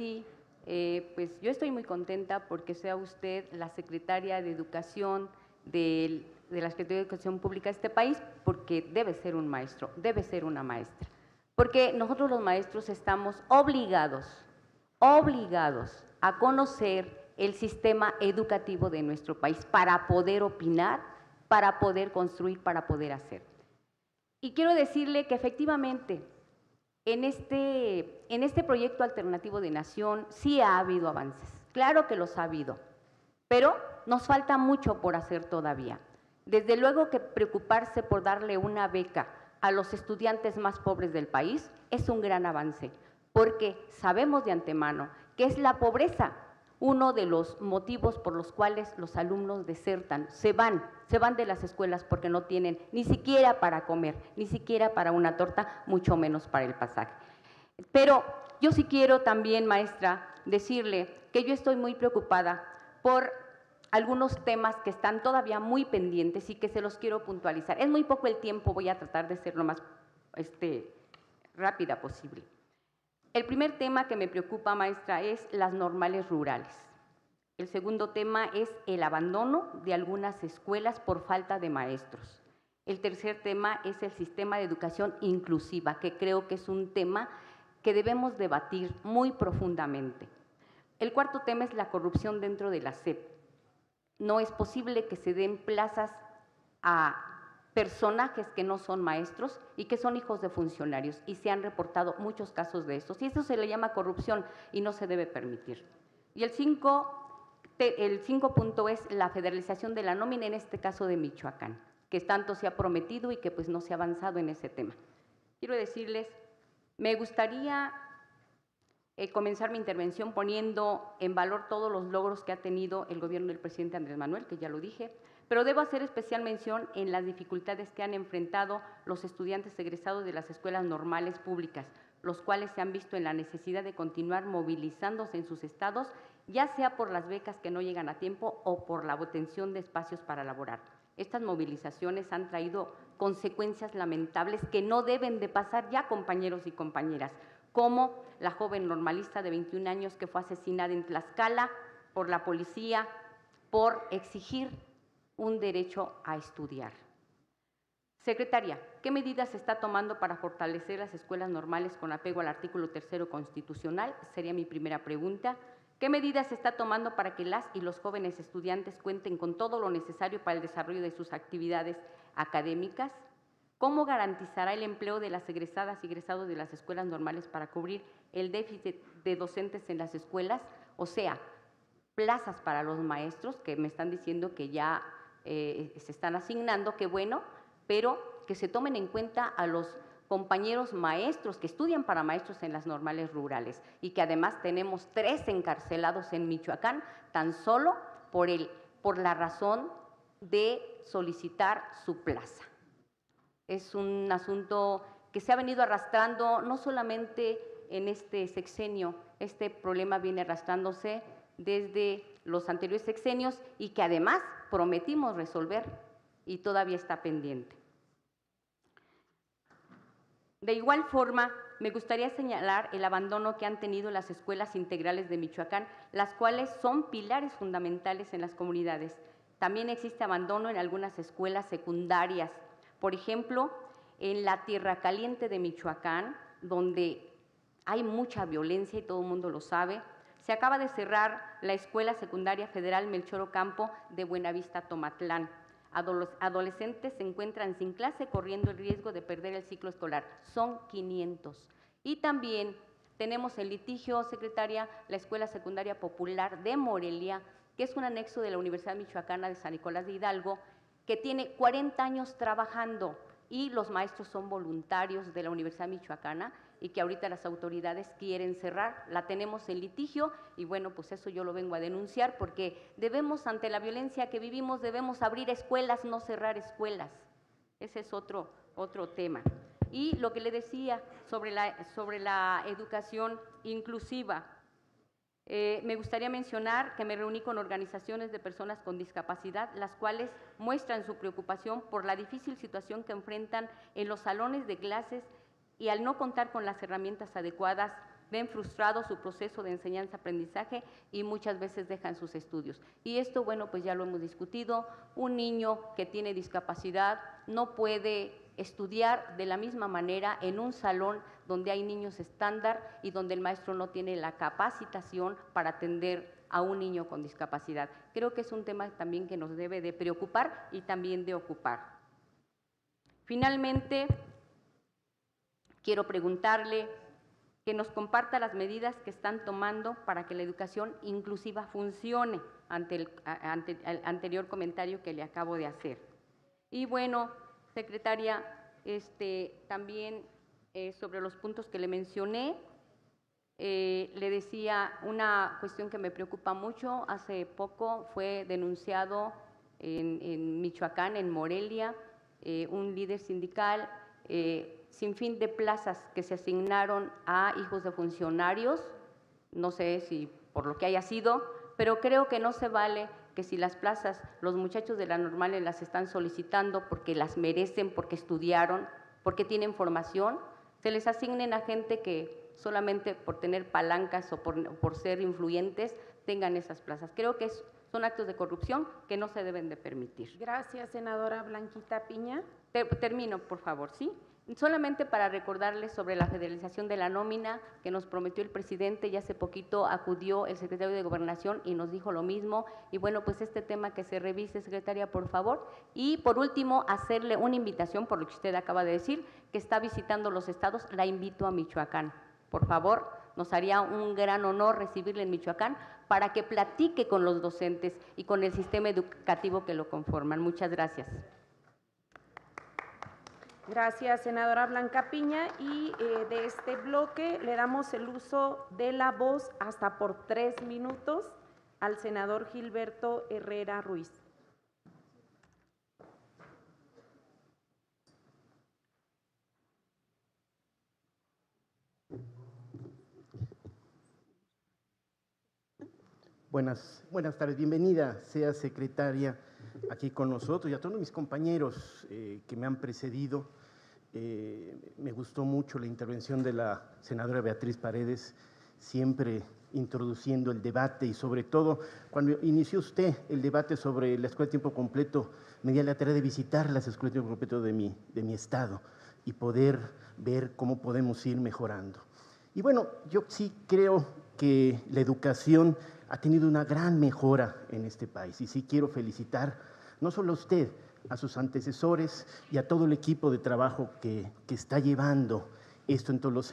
Leti, pues yo estoy muy contenta porque sea usted la secretaria de Educación de la Secretaría de Educación Pública de este país, porque debe ser un maestro, debe ser una maestra. Porque nosotros los maestros estamos obligados a conocer el sistema educativo de nuestro país para poder opinar, para poder construir, para poder hacer. Y quiero decirle que efectivamente en este proyecto alternativo de nación sí ha habido avances, claro que los ha habido, pero nos falta mucho por hacer todavía. Desde luego que preocuparse por darle una beca a los estudiantes más pobres del país es un gran avance, porque sabemos de antemano que es la pobreza uno de los motivos por los cuales los alumnos desertan, se van de las escuelas porque no tienen ni siquiera para comer, ni siquiera para una torta, mucho menos para el pasaje. Pero yo sí quiero también, maestra, decirle que yo estoy muy preocupada por algunos temas que están todavía muy pendientes y que se los quiero puntualizar. Es muy poco el tiempo, voy a tratar de ser lo más rápida posible. El primer tema que me preocupa, maestra, es las normales rurales. El segundo tema es el abandono de algunas escuelas por falta de maestros. El tercer tema es el sistema de educación inclusiva, que creo que es un tema que debemos debatir muy profundamente. El cuarto tema es la corrupción dentro de la SEP. No es posible que se den plazas a personajes que no son maestros y que son hijos de funcionarios, y se han reportado muchos casos de estos, y eso se le llama corrupción y no se debe permitir. Y el 5 punto es la federalización de la nómina, en este caso de Michoacán, que tanto se ha prometido y que pues no se ha avanzado en ese tema. Quiero decirles, me gustaría comenzar mi intervención poniendo en valor todos los logros que ha tenido el gobierno del presidente Andrés Manuel, que ya lo dije, pero debo hacer especial mención en las dificultades que han enfrentado los estudiantes egresados de las escuelas normales públicas, los cuales se han visto en la necesidad de continuar movilizándose en sus estados, ya sea por las becas que no llegan a tiempo o por la obtención de espacios para laborar. Estas movilizaciones han traído consecuencias lamentables que no deben de pasar ya, compañeros y compañeras, como la joven normalista de 21 años que fue asesinada en Tlaxcala por la policía por exigir un derecho a estudiar. Secretaria, ¿qué medidas se está tomando para fortalecer las escuelas normales con apego al artículo 3º constitucional? Sería mi primera pregunta. ¿Qué medidas se está tomando para que las y los jóvenes estudiantes cuenten con todo lo necesario para el desarrollo de sus actividades académicas? ¿Cómo garantizará el empleo de las egresadas y egresados de las escuelas normales para cubrir el déficit de docentes en las escuelas? O sea, plazas para los maestros, que me están diciendo que ya se están asignando, qué bueno, pero que se tomen en cuenta a los compañeros maestros que estudian para maestros en las normales rurales, y que además tenemos 3 encarcelados en Michoacán tan solo por la razón de solicitar su plaza. Es un asunto que se ha venido arrastrando no solamente en este sexenio, este problema viene arrastrándose desde los anteriores sexenios y que además prometimos resolver y todavía está pendiente. De igual forma, me gustaría señalar el abandono que han tenido las escuelas integrales de Michoacán, las cuales son pilares fundamentales en las comunidades. También existe abandono en algunas escuelas secundarias. Por ejemplo, en la Tierra Caliente de Michoacán, donde hay mucha violencia y todo el mundo lo sabe, se acaba de cerrar la Escuela Secundaria Federal Melchor Ocampo de Buenavista, Tomatlán. Adolescentes se encuentran sin clase, corriendo el riesgo de perder el ciclo escolar. Son 500. Y también tenemos en litigio, secretaria, la Escuela Secundaria Popular de Morelia, que es un anexo de la Universidad Michoacana de San Nicolás de Hidalgo, que tiene 40 años trabajando y los maestros son voluntarios de la Universidad Michoacana y que ahorita las autoridades quieren cerrar. La tenemos en litigio y bueno, pues eso yo lo vengo a denunciar porque debemos, ante la violencia que vivimos, debemos abrir escuelas, no cerrar escuelas. Ese es otro tema. Y lo que le decía sobre la educación inclusiva, me gustaría mencionar que me reuní con organizaciones de personas con discapacidad, las cuales muestran su preocupación por la difícil situación que enfrentan en los salones de clases y al no contar con las herramientas adecuadas ven frustrado su proceso de enseñanza-aprendizaje y muchas veces dejan sus estudios. Y esto, bueno, pues ya lo hemos discutido, un niño que tiene discapacidad no puede estudiar de la misma manera en un salón donde hay niños estándar y donde el maestro no tiene la capacitación para atender a un niño con discapacidad. Creo que es un tema también que nos debe de preocupar y también de ocupar. Finalmente, quiero preguntarle que nos comparta las medidas que están tomando para que la educación inclusiva funcione ante el anterior comentario que le acabo de hacer. Y bueno, secretaria, también sobre los puntos que le mencioné, le decía una cuestión que me preocupa mucho. Hace poco fue denunciado en Michoacán, en Morelia, un líder sindical, sin fin de plazas que se asignaron a hijos de funcionarios, no sé si por lo que haya sido, pero creo que no se vale que si las plazas, los muchachos de la normales las están solicitando porque las merecen, porque estudiaron, porque tienen formación, se les asignen a gente que solamente por tener palancas o por ser influyentes tengan esas plazas. Creo que son actos de corrupción que no se deben de permitir. Gracias, senadora Blanquita Piña. Termino, por favor, ¿sí? Solamente para recordarles sobre la federalización de la nómina que nos prometió el presidente, y hace poquito acudió el secretario de Gobernación y nos dijo lo mismo, y bueno, pues este tema que se revise, secretaria, por favor. Y por último, hacerle una invitación, por lo que usted acaba de decir, que está visitando los estados, la invito a Michoacán. Por favor, nos haría un gran honor recibirle en Michoacán para que platique con los docentes y con el sistema educativo que lo conforman. Muchas gracias. Gracias, senadora Blanca Piña. Y de este bloque le damos el uso de la voz hasta por 3 minutos al senador Gilberto Herrera Ruiz. Buenas tardes, bienvenida sea secretaria aquí con nosotros y a todos mis compañeros que me han precedido. Me gustó mucho la intervención de la senadora Beatriz Paredes, siempre introduciendo el debate y sobre todo cuando inició usted el debate sobre la escuela de tiempo completo, me di a la tarea de visitar las escuelas de tiempo completo de mi estado y poder ver cómo podemos ir mejorando. Y bueno, yo sí creo que la educación ha tenido una gran mejora en este país y sí quiero felicitar no solo a usted, a sus antecesores y a todo el equipo de trabajo que está llevando esto en todos los